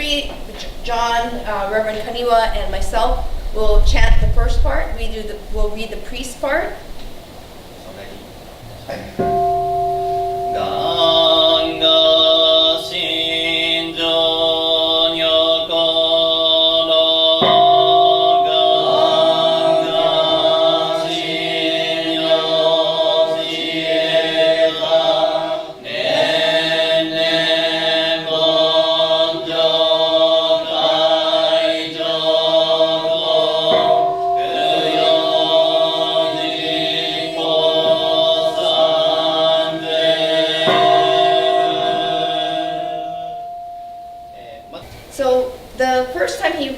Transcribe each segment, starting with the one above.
three, John, Reverend Kaniwa, and myself, will chant the first part. We'll read the priest part. So the first time he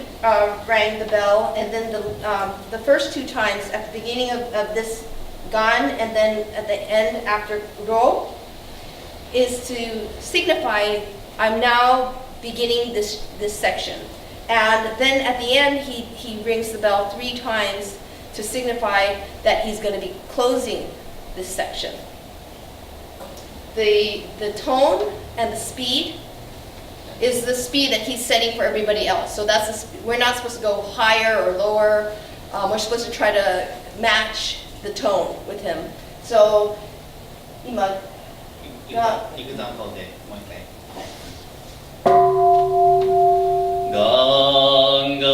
rang the bell, and then the first two times at the beginning of this gan, and then at the end after ro, is to signify I'm now beginning this section. And then at the end he rings the bell 3 times to signify that he's going to be closing this section. The tone and the speed is the speed that he's setting for everybody else. So we're not supposed to go higher or lower. We're supposed to try to match the tone with him. So, 今、example でもう一回。ガンガ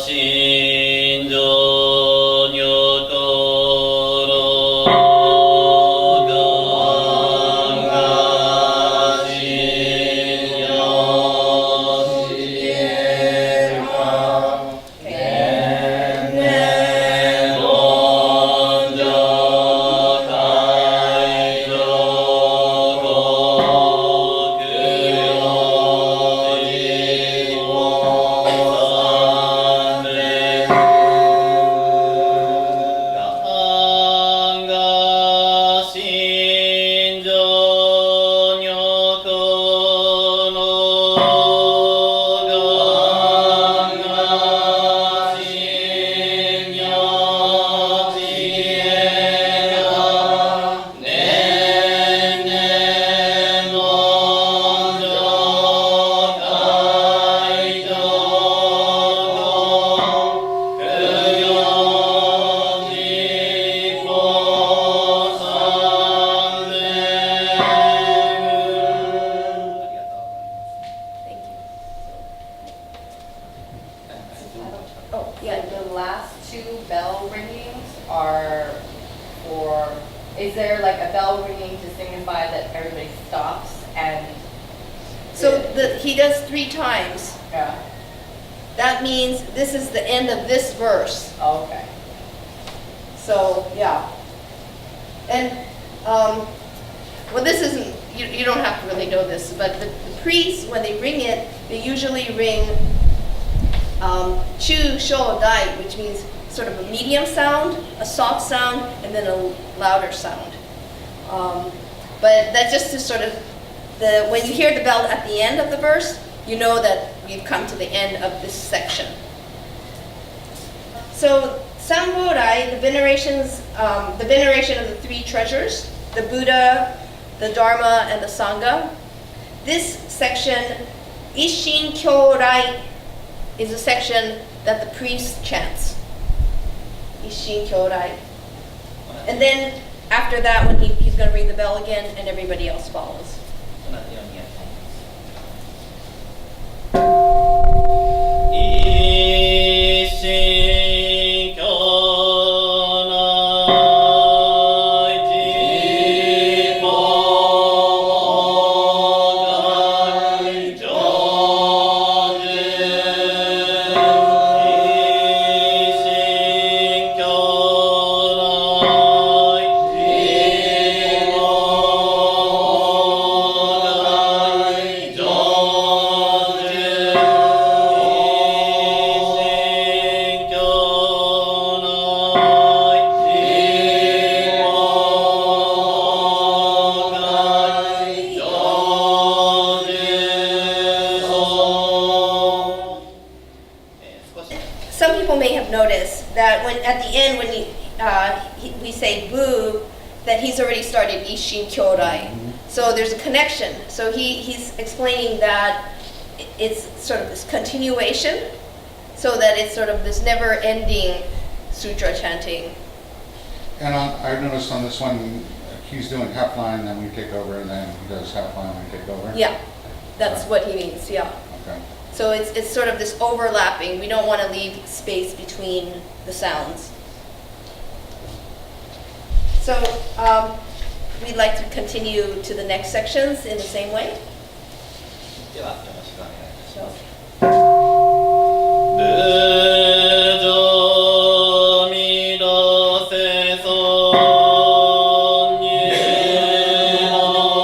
心情にょころガンガ心情にかねねぼんじょかいじょこくよじぼさんでガンガ心情にょこのガンガ心情ちえがねんねんもんじょかいじょこくよじぼさんでThank you. Oh, yeah. The last 2 bell ringings are for, is there like a bell ringing to signify that everybody stops and? So he does 3 times. Yeah, That means this is the end of this verse. oh, okay. So, yeah. And, well, this isn't, you don't have to really know this, but the priests, when they ring it, they usually ring chu, sho, dai, which means sort of a medium sound, a soft sound, and then a louder sound. But that's just to sort of, when you hear the bell at the end of the verse, you know that we've come to the end of this section. So, Samborai, the veneration of the 3 treasures, the Buddha, the Dharma, and the Sangha. This section, Ishin Kyorai, is a section that the priest chants. Ishin Kyorai. And then after that, when he's going to ring the bell again, and everybody else follows. 同じようにやってみます。一心教内自法外成就一心教内自法外成Some people may have noticed that at the end when we say boo, that he's already started Ishin Kyorai. So there's a connection. So he's explaining that it's sort of this continuation, so that it's sort of this never-ending sutra chanting. And I've noticed on this one, he's doing half line, then we take over, and then he does half line, we take over? Yeah, that's what he means, yeah. Okay. So it's sort of this overlapping. We don't want to leave space between the sounds. So we'd like to continue to the next sections in the same way. ではよろしくお願いいたします。 仏上弥陀世尊入道場仏上釈迦如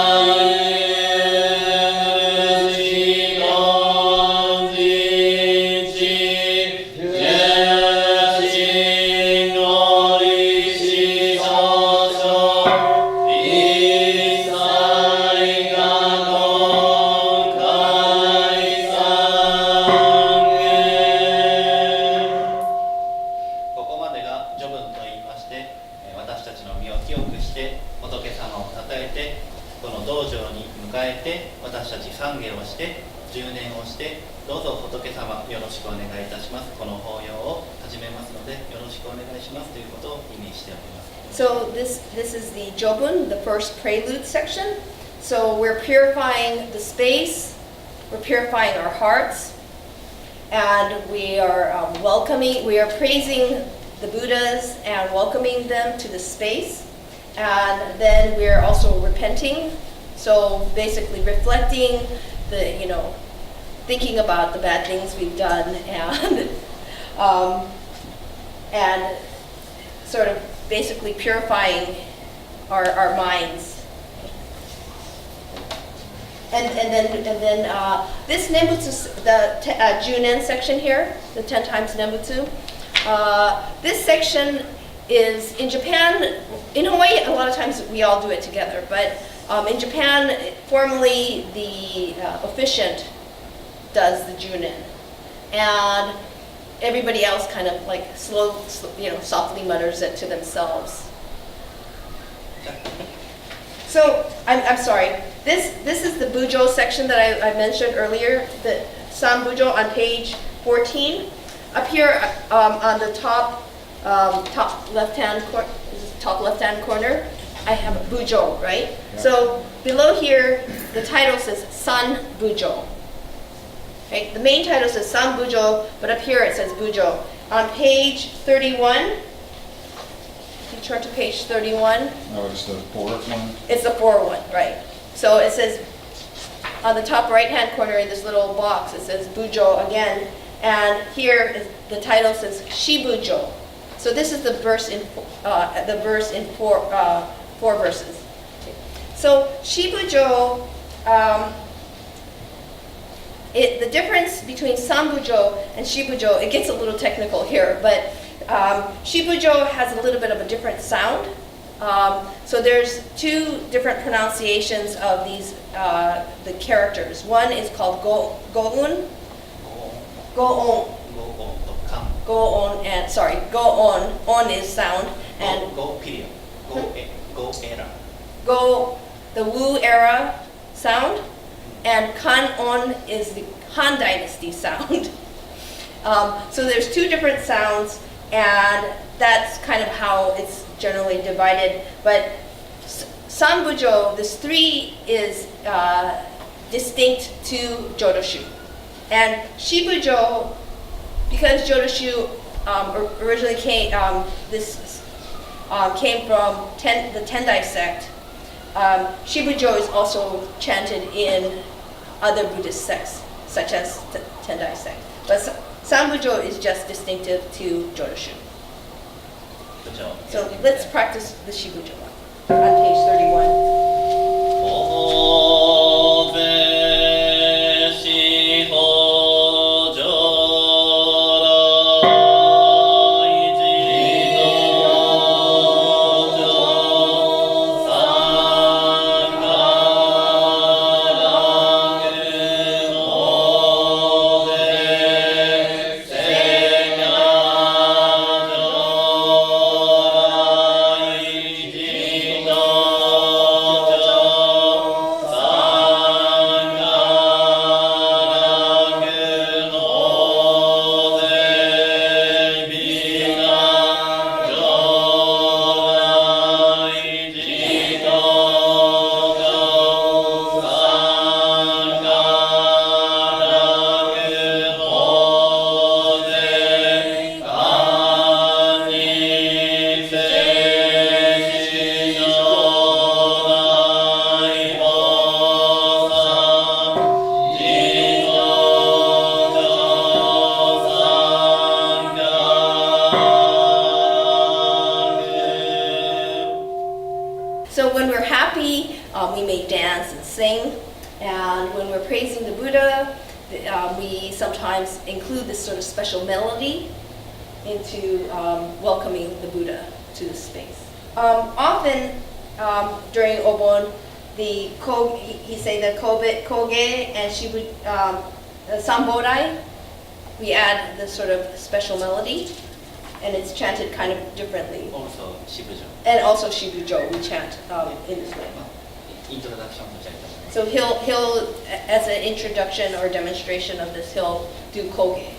来入道場仏上智光如来ここまでが序文といいまして、私たちの身を清くして仏様をたたえて、この道場に迎えて私たち賛下をして10年をして、どうぞ仏様よろしくお願いいたします。この法要を始めますのでよろしくお願いしますということを意味しております。 So this is the Jobun, the first prelude section. So we're purifying the space, we're purifying our hearts, and we are welcoming, we are praising the Buddhas and welcoming them to the space. And then we're also repenting. So basically reflecting the, thinking about the bad things we've done and sort of basically purifying our minds. And then this Nembutsu, the Junen section here, the 10 times Nembutsu, this section is in Japan. In Hawaii, a lot of times we all do it together, but in Japan, formally the officiant does the Junen, and everybody else kind of like softly mutters it to themselves. So I'm sorry. This is the Bujo section that I mentioned earlier. The San Bujo on page 14. Up here on the top left hand corner, I have a Bujo, right? Yeah. So below here, the title says San Bujo. Okay, the main title says San Bujo, but up here it says Bujo. On page 31, if you turn to page 31, Oh, it's the fourth one? it's the 4-1, right? So it says on the top right-hand corner in this little box, it says Bujo again, and here is, the title says Shibujo. So this is the verse in four verses. So Shibujo, the difference between Sanbujo and Shibujo, it gets a little technical here, but Shibujo has a little bit of a different sound. So there's two different pronunciations of these the characters. One is called Go-un. Go-on. Go-on and Go-on. On is sound and Go period. Go era. Go, the Wu era sound, and Kan-on is the Han Dynasty sound. So there's two different sounds, and that's kind of how it's generally divided. But Sanbujo, this 3 is distinct to Jodoshu. And Shibujo, because Jodoshu originally came, came from the Tendai sect, Shibujo is also chanted in other Buddhist sects, such as the Tendai sect. But Sanbujo is just distinctive to Jodoshu. So let's practice the Shibujo one on page 31. So when we're happy, we may dance and sing. And when we're praising the Buddha, we sometimes include this sort of special melody into welcoming the Buddha to the space. Often during Obon, he say the koge and shibu, the sambodai, we add this sort of special melody, and it's chanted kind of differently. Also 支部長 And also shibujo, we chant in this way. イントロダクションとちゃいます。 So he'll, as an introduction or demonstration of this, he'll do koge.